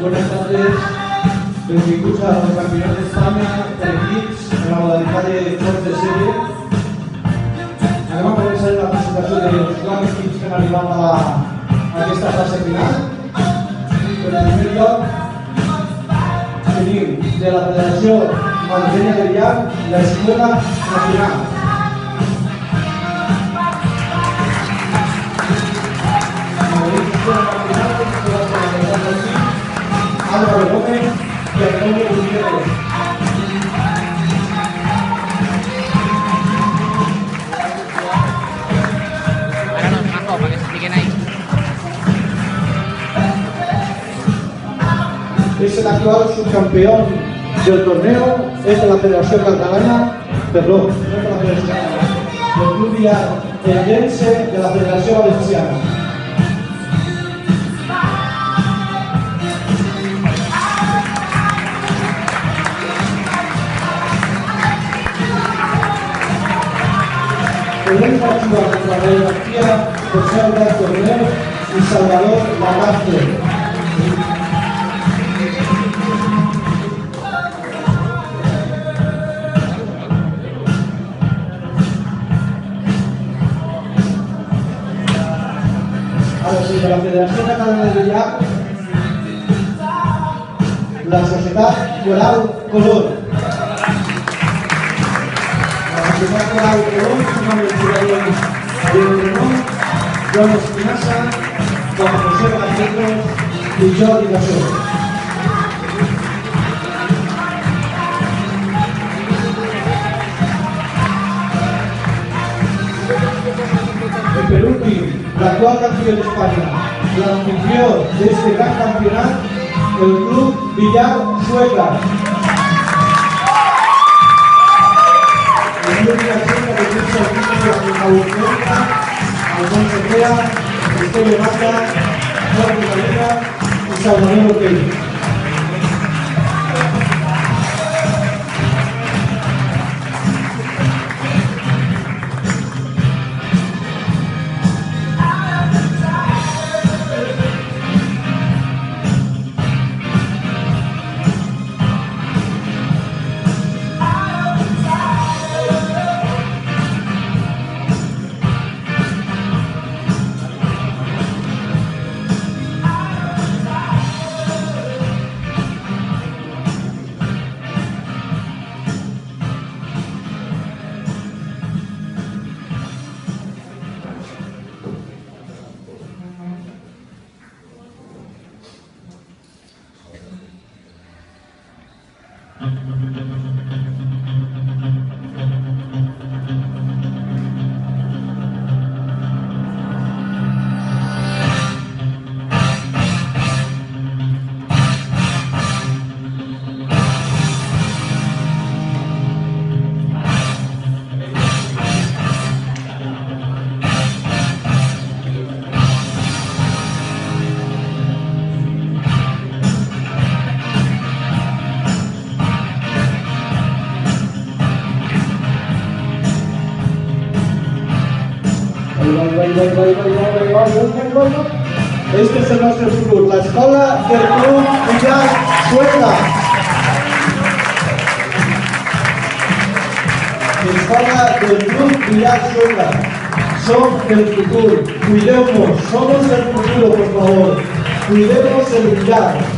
buenas tardes. Benvinguts al Campionat d'Espanya per equips en la modalitat de fons de sèrie. Anem a començar la presentació dels 4 equips que han arribat a aquesta fase final. En primer lloc, tenim de la Federació Madrilenya de Llac l'Escola Nacional. Álvaro Gómez y Antonio Gutiérrez. Háganos majo para que se piquen ahí. Es el actual subcampeón del torneo, es de la Federación Catalana, perdón, no es de la Federación, del Club Villarellense de la Federación Valenciana. El rey participa contra Rey García, José Álvarez Torneo y Salvador Lagarde. Ahora sí, de la Federación Catalana de Llac, la Societat Coral Color. La Societat Coral Color suma los jugadores Diego Remón, Joan Espinasa, Juan José Vallecros y Jordi Gasol. El penúltimo, l'actual campió d'Espanya, l'anfitrió d'este gran campionat, el Club Villar Sueca. El Club Villar Sueca de Cristo Autónica, Alfonso Tea, Cristóbal Mata, Jorge Valera y Salvador Ortega. Este es el nostre futur, l'escola del Club Villar Sueca. L'escola del Club Villar Sueca. Som el futur, cuidemos, somos el futuro, por favor. Cuidemos el Villar.